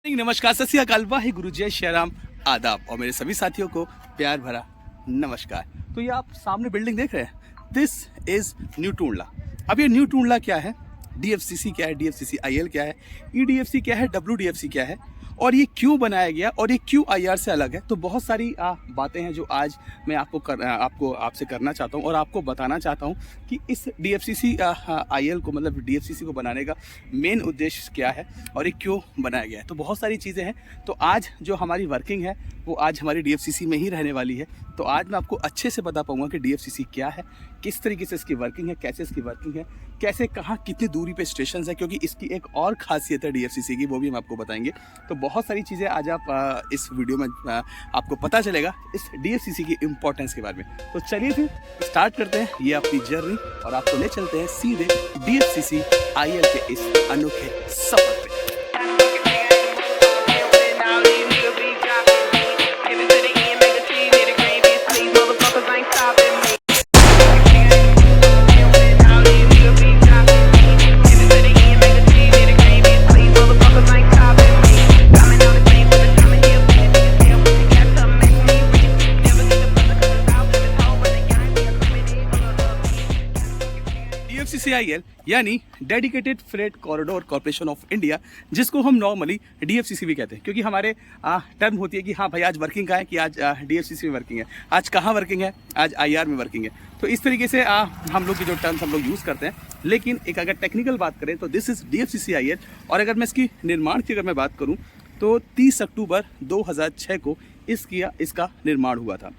नमस्कार, सत श्री अकाल, वाहेगुरु, जय श्री राम, आदाब और मेरे सभी साथियों को प्यार भरा नमस्कार। तो ये आप सामने बिल्डिंग देख रहे हैं, दिस इज न्यू टूंडला। अब ये न्यू टूंडला क्या है, डीएफसीसी क्या है, डीएफसीसी आईएल क्या है, ईडीएफसी क्या है, डब्ल्यूडीएफसी क्या है और ये क्यों बनाया गया और ये क्यों आईआर से अलग है। तो बहुत सारी बातें हैं जो आज मैं आपसे करना चाहता हूँ और आपको बताना चाहता हूँ कि इस डीएफसीसी आईएल को, मतलब डीएफसीसी को बनाने का मेन उद्देश्य क्या है और ये क्यों बनाया गया है। तो बहुत सारी चीज़ें हैं। तो आज जो हमारी वर्किंग है वो आज हमारी डीएफसीसी में ही रहने वाली है। तो आज मैं आपको अच्छे से बता पाऊँगा कि डीएफसीसी क्या है, किस तरीके से इसकी वर्किंग है, कैसे इसकी वर्किंग है, कैसे कहाँ कितनी दूरी पे स्टेशन है, क्योंकि इसकी एक और खासियत है डीएफसीसी की, वो भी हम आपको बताएंगे। तो बहुत सारी चीज़ें आज आप इस वीडियो में आपको पता चलेगा इस डीएफसीसी की इम्पोर्टेंस के बारे में। तो चलिए फिर स्टार्ट करते हैं ये अपनी जर्नी और आपको ले चलते हैं सीधे डीएफसीसी आईएल के इस अनोखे सफर पे। डीएफसीसीआईएल यानी dedicated freight corridor corporation of India, जिसको हम नॉर्मली डीएफसीसी भी कहते हैं, क्योंकि हमारे टर्म होती है कि हाँ भाई आज वर्किंग का है, कि आज डीएफसीसी में वर्किंग है, आज कहाँ वर्किंग है, आज आईआर में वर्किंग है। तो इस तरीके से हम लोग की जो टर्म्स हम लोग यूज़ करते हैं। लेकिन एक अगर टेक्निकल बात करें तो दिस इज़ डीएफसीसीआईएल। और अगर मैं इसकी निर्माण की अगर मैं बात करूँ तो 30 अक्टूबर 2006 को इसका निर्माण हुआ था।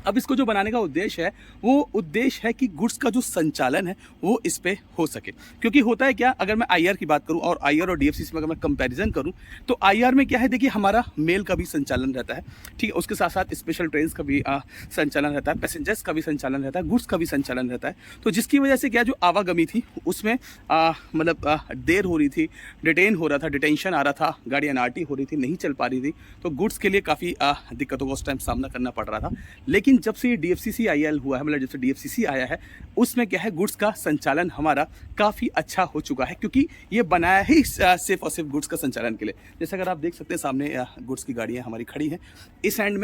अब इसको जो बनाने का उद्देश्य है वो उद्देश्य है कि गुड्स का जो संचालन है वो इस पे हो सके। क्योंकि होता है क्या, अगर मैं आईआर की बात करूं और आईआर और डीएफसीसी में अगर मैं कंपैरिजन करूं तो आईआर में क्या है, देखिए हमारा मेल का भी संचालन रहता है, ठीक है, उसके साथ साथ स्पेशल ट्रेन का भी संचालन रहता है, पैसेंजर्स का भी संचालन रहता है, गुड्स का भी संचालन रहता है। तो जिसकी वजह से क्या जो आवागमी थी उसमें मतलब देर हो रही थी, डिटेन हो रहा था, डिटेंशन आ रहा था, गाड़ी एनआरटी हो रही थी, नहीं चल पा रही थी। तो गुड्स के लिए काफ़ी दिक्कतों का उस टाइम सामना करना पड़ रहा था। लेकिन जब से ये डीएफसीसी आईएल हुआ है, मतलब जब से डीएफसीसी आया है, उसमें क्या है गुड्स का संचालन हमारा काफ़ी अच्छा हो चुका है, क्योंकि ये बनाया ही सिर्फ और सिर्फ गुड्स का संचालन के लिए। जैसे अगर आप देख सकते हैं सामने गुड्स की गाड़ियाँ हमारी खड़ी हैं, इस एंड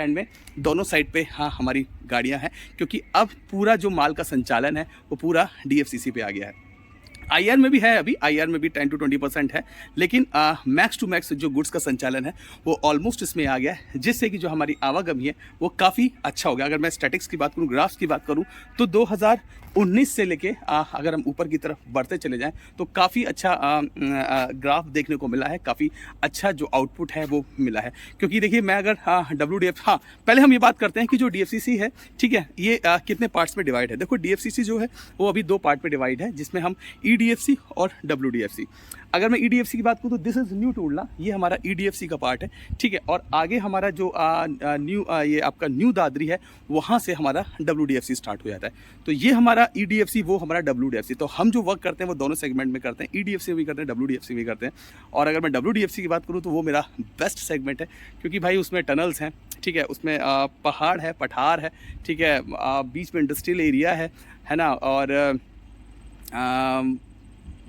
में दोनों साइड पे हमारी गाड़ियाँ हैं, क्योंकि अब पूरा जो माल का संचालन है वो पूरा डीएफसीसी पे आ गया है। आईआर में भी है, अभी आईआर में भी 10 to 20% है, लेकिन मैक्स टू मैक्स जो गुड्स का संचालन है वो ऑलमोस्ट इसमें आ गया है, जिससे कि जो हमारी आवागमन है वो काफ़ी अच्छा हो गया। अगर मैं स्टैटिक्स की बात करूँ, ग्राफ्स की बात करूँ तो 2019 से लेके अगर हम ऊपर की तरफ बढ़ते चले जाएं तो काफ़ी अच्छा ग्राफ देखने को मिला है, काफ़ी अच्छा जो आउटपुट है वो मिला है। क्योंकि देखिए मैं अगर पहले हम ये बात करते हैं कि जो डीएफसीसी है, ठीक है, ये कितने पार्ट्स में डिवाइड है। देखो डीएफसीसी जो है वो अभी 2 पार्ट में डिवाइड है, जिसमें हम ईडीएफसी और डब्ल्यूडीएफसी। अगर मैं ईडीएफसी की बात करूँ तो दिस इज न्यू टूंडला, ये हमारा ईडीएफसी का पार्ट है, ठीक है। और आगे हमारा जो ये आपका न्यू दादरी है, वहाँ से हमारा डब्ल्यूडीएफसी स्टार्ट हो जाता है। तो ये हमारा ईडीएफसी, वो हमारा डब्ल्यूडीएफसी। तो हम जो वर्क करते हैं वो दोनों सेगमेंट में करते हैं, ईडीएफसी भी करते हैं, डब्ल्यूडीएफसी भी करते हैं। और अगर मैं डब्ल्यूडीएफसी की बात करूँ तो वो मेरा बेस्ट सेगमेंट है, क्योंकि भाई उसमें टनल्स हैं, ठीक है, उसमें पहाड़ है, पठार है, ठीक है, बीच में इंडस्ट्रियल एरिया है ना, और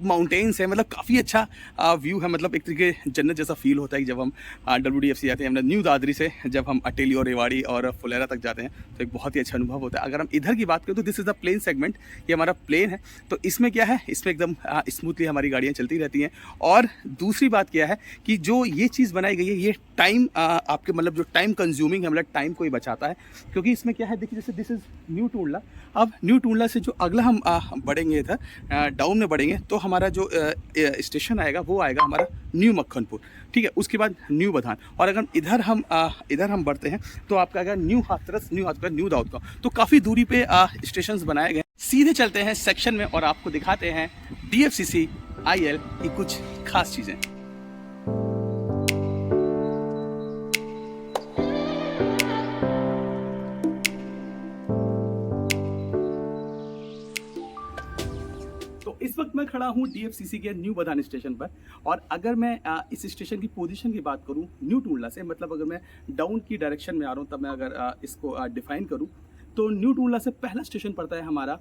माउंटेन्स है, मतलब काफ़ी अच्छा व्यू है। मतलब एक तरीके जन्नत जैसा फील होता है जब हम डब्ल्यूडीएफसी जाते हैं। हमने न्यू दादरी से जब हम अटेली और रेवाड़ी और फुलेरा तक जाते हैं तो एक बहुत ही अच्छा अनुभव होता है। अगर हम इधर की बात करें तो this is the plane segment, ये हमारा प्लेन है। तो इसमें क्या है, इसमें एकदम स्मूथली हमारी गाड़ियाँ चलती रहती हैं। और दूसरी बात क्या है कि जो ये चीज़ बनाई गई है, ये टाइम आपके मतलब जो टाइम कंज्यूमिंग है, मतलब टाइम को ही बचाता है। क्योंकि इसमें क्या है, देखिए जैसे दिस इज़ न्यू टूंडला। अब न्यू टूंडला से जो अगला हम बढ़ेंगे इधर डाउन में बढ़ेंगे तो हमारा जो स्टेशन आएगा वो आएगा हमारा न्यू मक्खनपुर, ठीक है, उसके बाद न्यू बधान। और अगर इधर हम बढ़ते हैं तो आपका आएगा न्यू हाथरस, न्यू दाऊदगांव। तो काफ़ी दूरी पे स्टेशंस बनाए गए। सीधे चलते हैं सेक्शन में और आपको दिखाते हैं डीएफसीसी आईएल की कुछ खास चीज़ें। इस वक्त मैं खड़ा हूँ डीएफसीसी के न्यू बधान स्टेशन पर। और अगर मैं इस स्टेशन की पोजीशन की बात करूँ न्यू टूंडला से, मतलब अगर मैं डाउन की डायरेक्शन में आ रहा हूँ, तब मैं अगर इसको डिफाइन करूँ तो न्यू टूंडला से पहला स्टेशन पड़ता है हमारा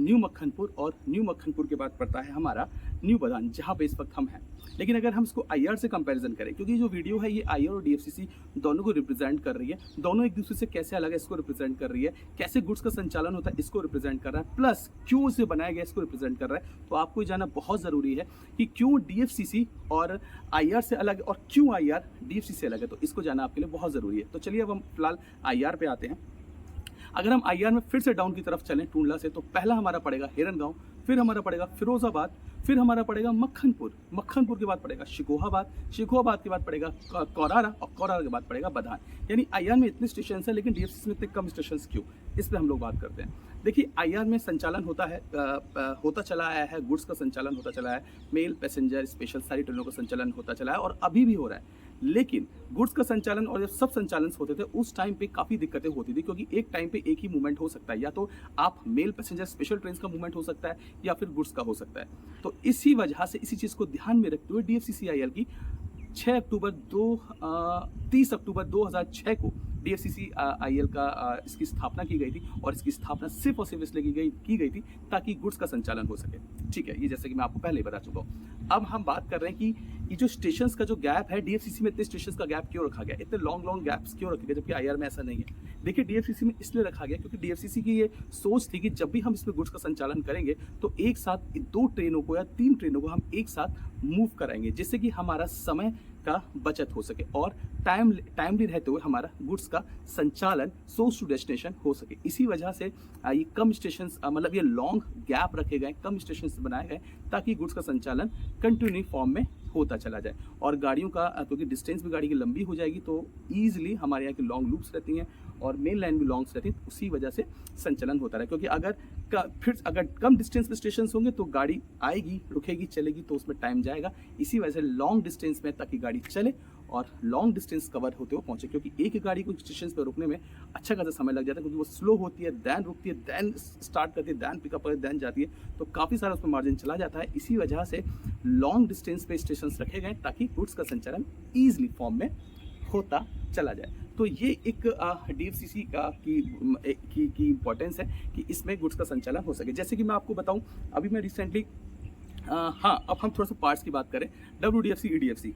न्यू मक्खनपुर, और न्यू मक्खनपुर के बाद पड़ता है हमारा न्यू बदान, जहाँ पे इस वक्त हम हैं। लेकिन अगर हम इसको आईआर से कंपैरिजन करें, क्योंकि जो वीडियो है ये आईआर और डीएफसीसी दोनों को रिप्रेजेंट कर रही है, दोनों एक दूसरे से कैसे अलग है इसको रिप्रेजेंट कर रही है, कैसे गुड्स का संचालन होता है इसको रिप्रेजेंट कर रहा है, प्लस क्यों इसे बनाया गया इसको रिप्रेजेंट कर रहा है। तो आपको जानना बहुत ज़रूरी है कि क्यों डीएफसीसी और आईआर से अलग है और क्यों आईआर डीएफसीसी से अलग है, तो इसको जानना आपके लिए बहुत ज़रूरी है। तो चलिए अब हम फिलहाल आईआर पे आते हैं। अगर हम आईआर में फिर से डाउन की तरफ चलें टूंडला से, तो पहला हमारा पड़ेगा हिरन गांव, फिर हमारा पड़ेगा फिरोजाबाद, फिर हमारा पड़ेगा मक्खनपुर, मक्खनपुर के बाद पड़ेगा शिकोहाबाद, शिकोहाबाद के बाद पड़ेगा कौरारा और कौरारा के बाद पड़ेगा बदान। यानी आईआर में इतने स्टेशन है लेकिन डीएफसीसी में इतने कम स्टेशन क्यों, इस पर हम लोग बात करते हैं। देखिए आईआर में संचालन होता है, होता चला आया है, गुड्स का संचालन होता चला है, मेल पैसेंजर स्पेशल सारी ट्रेनों का संचालन होता चला है और अभी भी हो रहा है। लेकिन गुड्स का संचालन और जब सब संचालन होते थे उस टाइम पे काफ़ी दिक्कतें होती थी, क्योंकि एक टाइम पे एक ही मूवमेंट हो सकता है, या तो आप मेल पैसेंजर स्पेशल ट्रेन का मूवमेंट हो सकता है या फिर गुड्स का हो सकता है। तो इसी वजह से इसी चीज़ को ध्यान में रखते हुए डीएफसीसीआईएल की 30 अक्टूबर 2006 को डीएफसीसी आईएल का इसकी स्थापना की गई थी और इसकी स्थापना सिर्फ और सिर्फ इसलिए की गई थी ताकि गुड्स का संचालन हो सके। ठीक है, ये जैसे कि मैं आपको पहले ही बता चुका हूँ। अब हम बात कर रहे हैं कि ये जो स्टेशंस का जो गैप है, डीएफसीसी में इतने स्टेशंस का गैप क्यों रखा गया, इतने लॉन्ग गैप्स क्यों रखे गए, जबकि आईआर में ऐसा नहीं है। देखिए डीएफसीसी में इसलिए रखा गया क्योंकि डीएफसीसी की ये सोच थी कि जब भी हम इसमें गुड्स का संचालन करेंगे तो एक साथ 2 ट्रेनों को या 3 ट्रेनों को हम एक साथ मूव कराएंगे, जिससे कि हमारा समय का बचत हो सके और टाइमली रहते हुए हमारा गुड्स का संचालन सोर्स टू डेस्टिनेशन हो सके। इसी वजह से ये कम स्टेशन, मतलब ये लॉन्ग गैप रखे गए, कम स्टेशन बनाए गए ताकि गुड्स का संचालन कंटिन्यू फॉर्म में होता चला जाए और गाड़ियों का, क्योंकि डिस्टेंस भी गाड़ी की लंबी हो जाएगी तो ईजिली हमारे यहाँ की लॉन्ग लूप्स रहती हैं और मेन लाइन भी लॉन्ग्स रहती है, तो उसी वजह से संचालन होता रहा। क्योंकि अगर कम डिस्टेंस पे स्टेशन होंगे तो गाड़ी आएगी, रुकेगी, चलेगी, तो उसमें टाइम जाएगा। इसी वजह से लॉन्ग डिस्टेंस में ताकि गाड़ी चले और लॉन्ग डिस्टेंस कवर होते हुए पहुंचे, क्योंकि एक ही गाड़ी को स्टेशन पे रुकने में अच्छा खासा समय लग जाता है, क्योंकि वो स्लो होती है, दैन रुकती है, दैन स्टार्ट करती है, दैन पिकअप करती है, दैन जाती है, तो काफ़ी सारा उसमें मार्जिन चला जाता है। इसी वजह से लॉन्ग डिस्टेंस पे स्टेशन रखे गए ताकि गुड्स का संचालन ईजिली फॉर्म में होता चला जाए। तो ये एक डीएफसीसी की इम्पोर्टेंस है कि इसमें गुड्स का संचालन हो सके। जैसे कि मैं आपको बताऊं, अभी मैं रिसेंटली अब हम थोड़ा सा पार्ट्स की बात करें, डब्ल्यूडीएफसी ईडीएफसी।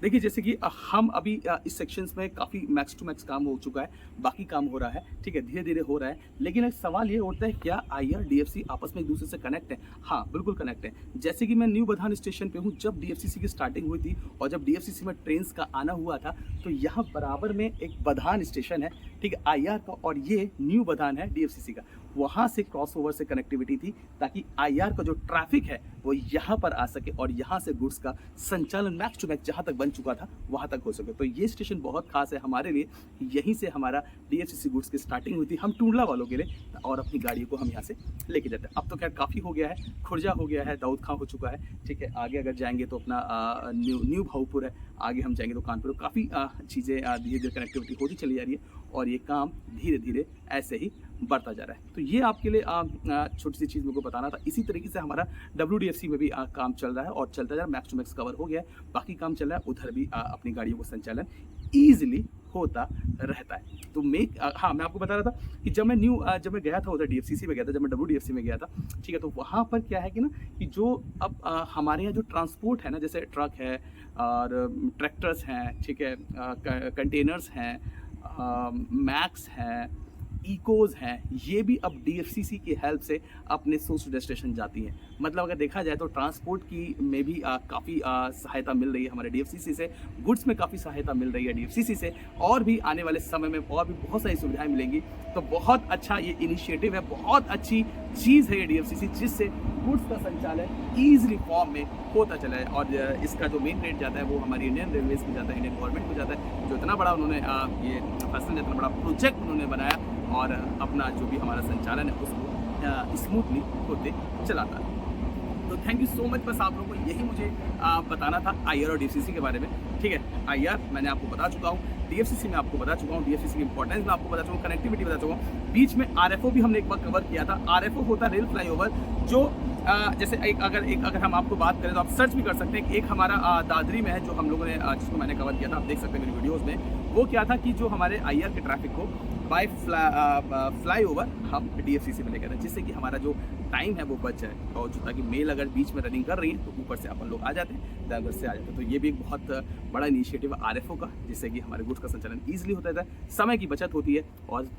देखिए जैसे कि हम अभी इस सेक्शंस में काफ़ी मैक्स टू मैक्स काम हो चुका है, बाकी काम हो रहा है, ठीक है, धीरे धीरे हो रहा है। लेकिन एक सवाल ये उठता है, क्या आईआर डीएफसी आपस में एक दूसरे से कनेक्ट है? हाँ बिल्कुल कनेक्ट है। जैसे कि मैं न्यू बधान स्टेशन पे हूँ, जब डीएफसीसी की स्टार्टिंग हुई थी और जब डीएफसीसी में ट्रेन का आना हुआ था, तो यहाँ बराबर में एक बधान स्टेशन है, ठीक है, आईआर का, और ये न्यू बधान है डीएफसीसी का। वहाँ से क्रॉस ओवर से कनेक्टिविटी थी ताकि आईआर का जो ट्रैफिक है वो यहाँ पर आ सके और यहाँ से गुड्स का संचालन मैक्स टू मैक्स जहाँ तक बन चुका था वहाँ तक हो सके। तो ये स्टेशन बहुत खास है हमारे लिए, यहीं से हमारा डीएफसीसी गुड्स की स्टार्टिंग हुई थी हम टूंडला वालों के लिए, और अपनी गाड़ियों को हम यहाँ से लेके जाते हैं। अब तो खैर काफ़ी हो गया है, खुर्जा हो गया है, दाऊद खां हो चुका है, ठीक है, आगे अगर जाएंगे तो अपना न्यू भाऊपुर है, आगे हम जाएंगे तो कानपुर, काफ़ी चीज़ें धीरे धीरे कनेक्टिविटी होती चली जा रही है और ये काम धीरे धीरे ऐसे ही बढ़ता जा रहा है। तो ये आपके लिए छोटी सी चीज़ मेरे को बताना था। इसी तरीके से हमारा डब्ल्यूडीएफसी में भी काम चल रहा है और चलता जा रहा है, मैक्स टू मैक्स कवर हो गया है, बाकी काम चल रहा है, उधर भी अपनी गाड़ियों का संचालन ईजिली होता रहता है। तो मैं आपको बता रहा था कि जब मैं गया था उधर डीएफसीसी में गया था, जब मैं डब्ल्यूडीएफसी में गया था, ठीक है, तो वहाँ पर क्या है कि ना कि जो अब हमारे यहाँ जो ट्रांसपोर्ट है ना, जैसे ट्रक है और ट्रैक्टर्स हैं, ठीक है, कंटेनर्स हैं, मैक्स हैं, इकोज हैं, ये भी अब डीएफसीसी की हेल्प से अपने सोर्स डेस्टिनेशन जाती हैं। मतलब अगर देखा जाए तो ट्रांसपोर्ट की में भी काफ़ी सहायता मिल रही है हमारे डीएफसीसी से, गुड्स में काफ़ी सहायता मिल रही है डीएफसीसी से, और भी आने वाले समय में और भी बहुत सारी सुविधाएं मिलेंगी। तो बहुत अच्छा ये इनिशिएटिव है, बहुत अच्छी चीज़ है ये डीएफसीसी, जिससे गुड्स का संचालन ईजिली फॉर्म में होता चला है। और इसका जो मेन रेट जाता है वो हमारी इंडियन रेलवेज को जाता है, इंडियन गवर्नमेंट को जाता है, जो इतना बड़ा उन्होंने ये फैसला, इतना बड़ा प्रोजेक्ट उन्होंने बनाया और अपना जो भी हमारा संचालन है उसको स्मूथली होते चलाता है। तो थैंक यू सो मच। बस आप लोगों को यही मुझे बताना था आईआर और डीएफसीसी के बारे में, ठीक है। आईआर मैंने आपको बता चुका हूँ, डीएफसीसी में आपको बता चुका हूँ, डीएफसीसी की इंपॉर्टेंस में आपको बता चुका हूँ, कनेक्टिविटी बता चुका हूँ। बीच में आरएफओ भी हमने एक बार कवर किया था। आरएफओ होता है रेल फ्लाईओवर, जो जैसे अगर हम आपको बात करें तो आप सर्च भी कर सकते हैं। एक हमारा दादरी में है जो हम लोगों ने जिसको मैंने कवर किया था, आप देख सकते हैं मेरी वीडियोज़ में। वो क्या था कि जो हमारे आईआर के ट्रैफिक को बाय फ्लाई ओवर हम डीएफसीसी में लेकर आए, जिससे कि हमारा जो टाइम है वो बच जाए, और जो ताकि मेल अगर बीच में रनिंग कर रही है तो ऊपर से अपन लोग आ जाते हैं, ड्राइवर से आ जाते हैं। तो ये भी एक बहुत बड़ा इनिशिएटिव है RFO का, जिससे कि हमारे गुड्स का संचालन ईजिली होता है, समय की बचत होती है और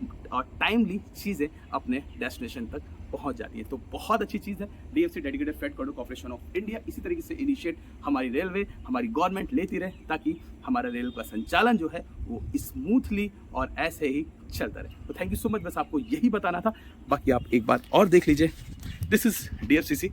टाइमली चीज़ें अपने डेस्टिनेशन तक पहुंच जाती है। तो बहुत अच्छी चीज़ है DFC dedicated freight corridor corporation of India. इसी तरीके से इनिशिएट हमारी रेलवे, हमारी गवर्नमेंट लेती रहे, ताकि हमारा रेल का संचालन जो है वो स्मूथली और ऐसे ही चलता रहे। तो थैंक यू सो मच, बस आपको यही बताना था। बाकी आप एक बात और देख लीजिए, दिस इज DFCC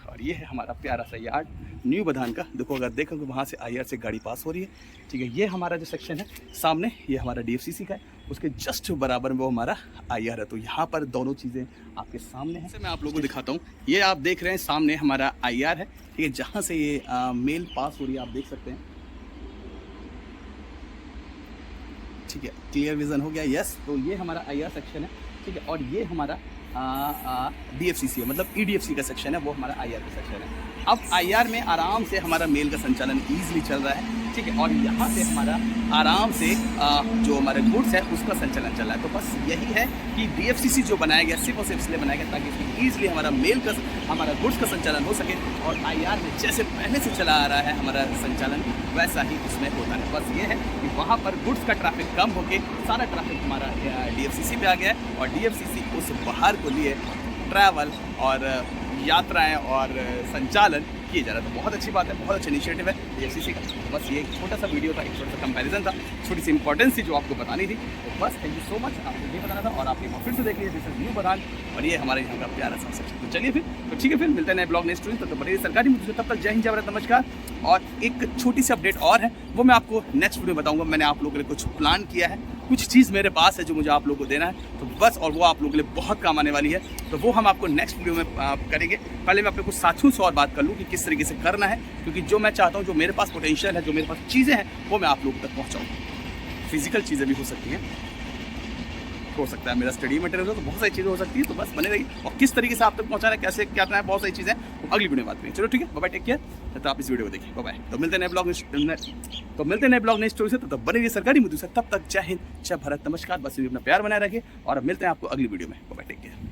और ये है हमारा प्यारा सा यार्ड न्यू बधान का। देखो, अगर देखो वहाँ से IR से गाड़ी पास हो रही है, ठीक है। ये हमारा जो सेक्शन है सामने, ये हमारा DFCC का है, उसके जस्ट बराबर में वो हमारा IR है। तो यहाँ पर दोनों चीज़ें आपके सामने हैं। मैं आप लोगों को दिखाता हूँ, ये आप देख रहे हैं सामने हमारा IR है, ठीक है, जहाँ से ये मेल पास हो रही है, आप देख सकते हैं, ठीक है। क्लियर विजन हो गया, यस। तो ये हमारा IR सेक्शन है, ठीक है, और ये हमारा DFCC है, मतलब EDFC का सेक्शन है, वो हमारा IR का सेक्शन है। अब IR में आराम से हमारा मेल का संचालन ईजिली चल रहा है, ठीक है, और यहाँ से हमारा आराम से जो हमारे गुड्स है उसका संचालन चल रहा है। तो बस यही है कि DFCC जो बनाया गया सिर्फ और सिर्फ इसलिए बनाया गया ताकि इसमें ईजिली हमारा मेल का, हमारा गुड्स का संचालन हो सके, और IR में जैसे पहले से चला आ रहा है हमारा संचालन, वैसा ही उसमें होता है। बस ये है कि वहाँ पर गुड्स का ट्रैफिक कम होके सारा ट्रैफिक हमारा DFCC पे आ गया है, और DFCC उस बाहर को लिए ट्रैवल और यात्राएं और संचालन किए जा रहा है। तो बहुत अच्छी बात है, बहुत अच्छा इनिशिएटिव है DFCC का। तो बस ये एक छोटा सा वीडियो था, एक छोटा सा कंपैरिजन था, छोटी सी इंपॉर्टेंस थी जो आपको बतानी थी। तो बस थैंक यू सो मच, आपको ये बताना था, और आप एक बार फिर से देख लीजिए, दिस इज न्यू बधान, और ये हमारे यहाँ का प्यारा सा सेक्शन। तो चलिए फिर, तो ठीक है, फिर मिलते हैं नए ब्लॉग नेक्स्ट स्टोरी। तो बड़ी सरकारी मुद्दे, तब तक जय हिंद, जय भारत, नमस्कार। और एक छोटी सी अपडेट और है, वो मैं आपको नेक्स्ट वीडियो बताऊँगा। मैंने आप लोगों के लिए कुछ प्लान किया है, कुछ चीज़ मेरे पास है जो मुझे आप लोगों को देना है, तो बस, और वो आप लोगों के लिए बहुत काम आने वाली है। तो वो हम आपको नेक्स्ट वीडियो में करेंगे। पहले मैं अपने कुछ साथियों से और बात कर लूँ कि किस तरीके से करना है, क्योंकि जो मैं चाहता हूँ, जो मेरे पास पोटेंशियल है, जो मेरे पास चीज़ें हैं, वो मैं आप लोगों तक पहुँचाऊँ। फिजिकल चीज़ें भी हो सकती हैं, हो सकता है मेरा स्टडी मटेरियल हो, तो बहुत सारी चीज़ें हो सकती है। तो बस बने रहिए, और किस तरीके से आप तक पहुँचाना है, कैसे क्या करना है, बहुत सारी चीज़ें तो अगली वीडियो में बात करेंगे। चलो ठीक है, बाय बाय, टेक केयर। तो आप इस वीडियो को देखिए, बाय बाय। तो मिलते हैं नए ब्लॉग नेक्स्ट स्टोरी से। तो बने रहिए सरकारी मुद्दों से। तब तक जय हिंद, जय भारत, नमस्कार। बस अपना प्यार बनाए रखिए, और मिलते हैं आपको अगली वीडियो में। Bye bye, take care.